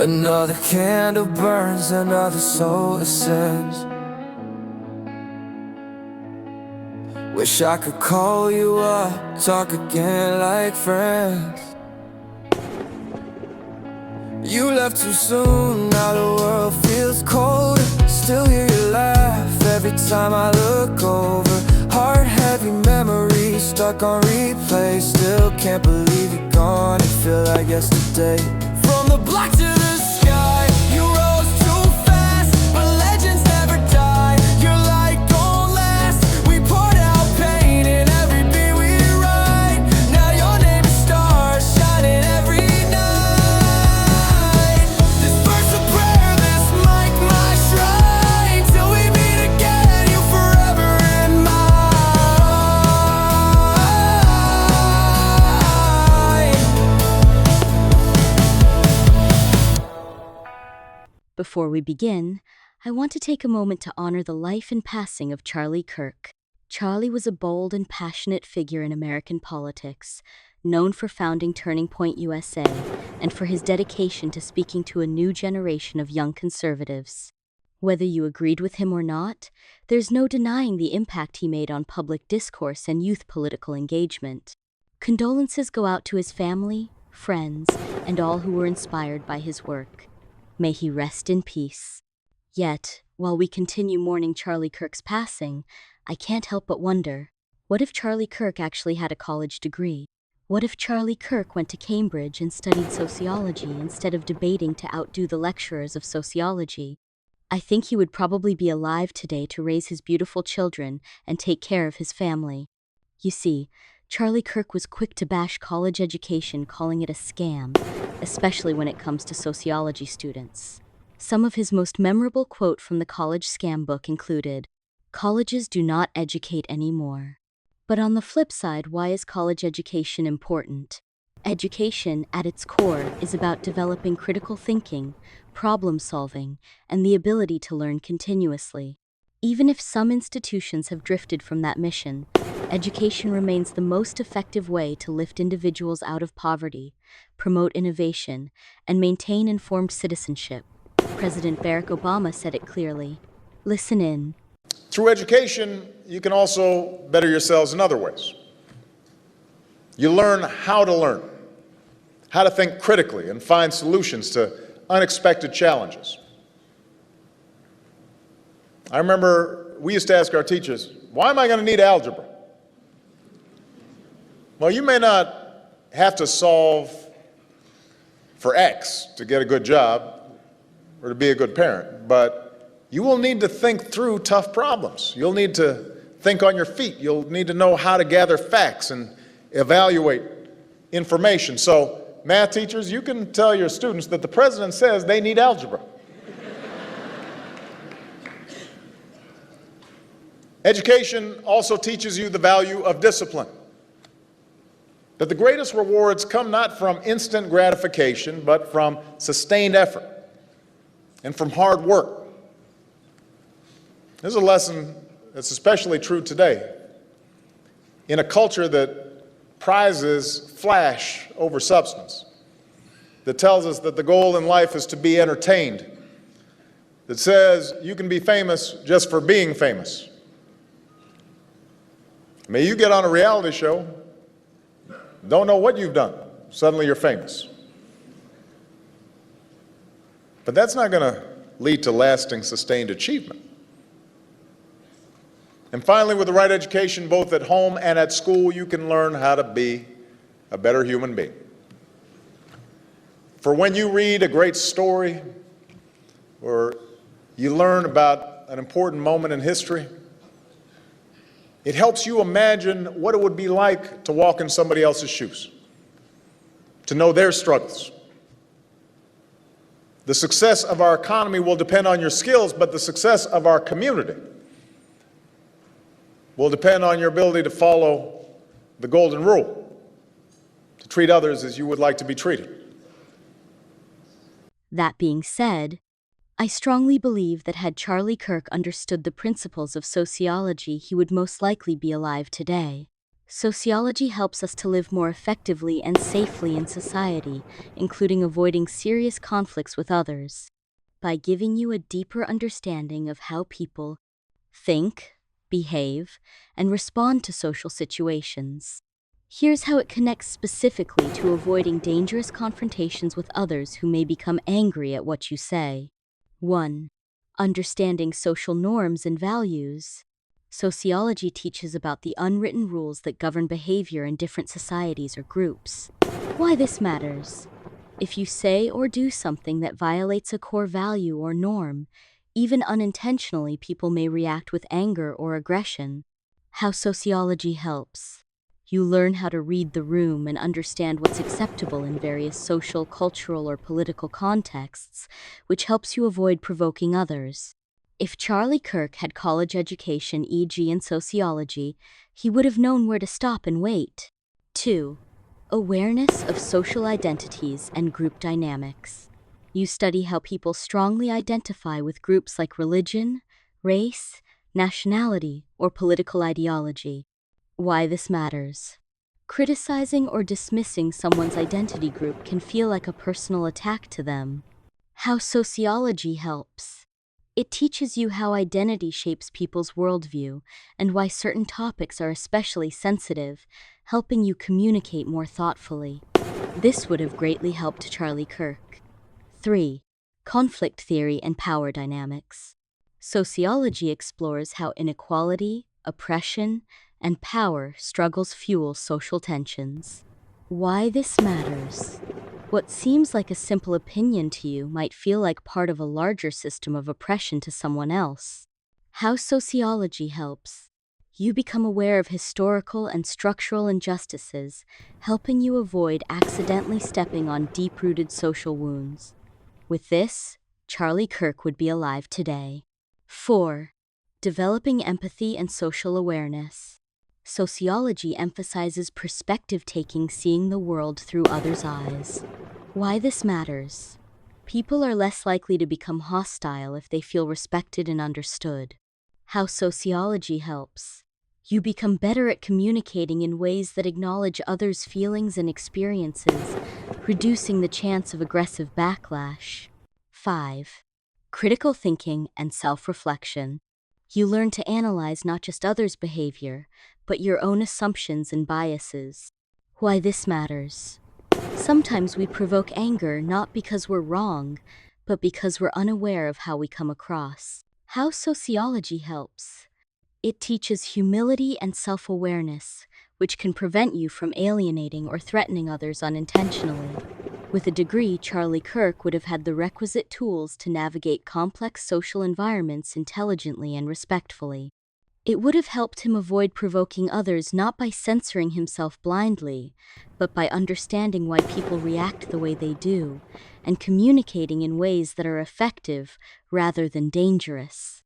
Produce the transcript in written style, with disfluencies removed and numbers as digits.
Another candle burns, another soul ascends. Wish I could call you up, talk again like friends. You left too soon, now the world feels colder. Still hear you laugh every time I look over. Heart heavy memories stuck on replay. Still can't believe you're gone, it feel like yesterday. From the block to the sky, you rose too fast, but legends never die. Your light gon' last. We poured out pain in every beat we write. Now your name is stars shining every night. This verse a prayer, this mic my shrine. Till we meet again, you forever in mine. Before we begin, I want to take a moment to honor the life and passing of Charlie Kirk. Charlie was a bold and passionate figure in American politics, known for founding Turning Point USA and for his dedication to speaking to a new generation of young conservatives. Whether you agreed with him or not, there's no denying the impact he made on public discourse and youth political engagement. Condolences go out to his family, friends, and all who were inspired by his work. May he rest in peace. Yet, while we continue mourning Charlie Kirk's passing, I can't help but wonder, what if Charlie Kirk actually had a college degree? What if Charlie Kirk went to Cambridge and studied sociology instead of debating to outdo the lecturers of sociology? I think he would probably be alive today to raise his beautiful children and take care of his family. You see, Charlie Kirk was quick to bash college education, calling it a scam, especially when it comes to sociology students. Some of his most memorable quotes from the college scam book included, "Colleges do not educate anymore." But on the flip side, why is college education important? Education, at its core, is about developing critical thinking, problem solving, and the ability to learn continuously. Even if some institutions have drifted from that mission, education remains the most effective way to lift individuals out of poverty, promote innovation, and maintain informed citizenship. President Barack Obama said it clearly. Listen in. Through education, you can also better yourselves in other ways. You learn how to think critically and find solutions to unexpected challenges. I remember we used to ask our teachers, why am I going to need algebra? Well, you may not have to solve for X to get a good job or to be a good parent, but you will need to think through tough problems. You'll need to think on your feet. You'll need to know how to gather facts and evaluate information. So, math teachers, you can tell your students that the president says they need algebra. Education also teaches you the value of discipline. That the greatest rewards come not from instant gratification, but from sustained effort and from hard work. This is a lesson that's especially true today in a culture that prizes flash over substance, that tells us that the goal in life is to be entertained, that says you can be famous just for being famous. I mean, you get on a reality show, don't know what you've done, suddenly you're famous. But that's not going to lead to lasting, sustained achievement. And finally, with the right education, both at home and at school, you can learn how to be a better human being. For when you read a great story or you learn about an important moment in history, it helps you imagine what it would be like to walk in somebody else's shoes, to know their struggles. The success of our economy will depend on your skills, but the success of our community will depend on your ability to follow the golden rule, to treat others as you would like to be treated. That being said, I strongly believe that had Charlie Kirk understood the principles of sociology, he would most likely be alive today. Sociology helps us to live more effectively and safely in society, including avoiding serious conflicts with others. By giving you a deeper understanding of how people think, behave, and respond to social situations. Here's how it connects specifically to avoiding dangerous confrontations with others who may become angry at what you say. 1. Understanding social norms and values. Sociology teaches about the unwritten rules that govern behavior in different societies or groups. Why this matters. If you say or do something that violates a core value or norm, even unintentionally, people may react with anger or aggression. How sociology helps. You learn how to read the room and understand what's acceptable in various social, cultural, or political contexts, which helps you avoid provoking others. If Charlie Kirk had college education, e.g. in sociology, he would have known where to stop and wait. 2. Awareness of social identities and group dynamics. You study how people strongly identify with groups like religion, race, nationality, or political ideology. Why this matters. Criticizing or dismissing someone's identity group can feel like a personal attack to them. How sociology helps. It teaches you how identity shapes people's worldview and why certain topics are especially sensitive, helping you communicate more thoughtfully. This would have greatly helped Charlie Kirk. 3. Conflict theory and power dynamics. Sociology explores how inequality, oppression, and power struggles fuel social tensions. Why this matters. What seems like a simple opinion to you might feel like part of a larger system of oppression to someone else. How sociology helps. You become aware of historical and structural injustices, helping you avoid accidentally stepping on deep-rooted social wounds. With this, Charlie Kirk would be alive today. 4. Developing empathy and social awareness. Sociology emphasizes perspective-taking, seeing the world through others' eyes. Why this matters. People are less likely to become hostile if they feel respected and understood. How sociology helps. You become better at communicating in ways that acknowledge others' feelings and experiences, reducing the chance of aggressive backlash. 5. Critical thinking and self-reflection. You learn to analyze not just others' behavior, but your own assumptions and biases. Why this matters. Sometimes we provoke anger not because we're wrong, but because we're unaware of how we come across. How sociology helps. It teaches humility and self-awareness, which can prevent you from alienating or threatening others unintentionally. With a degree, Charlie Kirk would have had the requisite tools to navigate complex social environments intelligently and respectfully. It would have helped him avoid provoking others not by censoring himself blindly, but by understanding why people react the way they do, and communicating in ways that are effective rather than dangerous.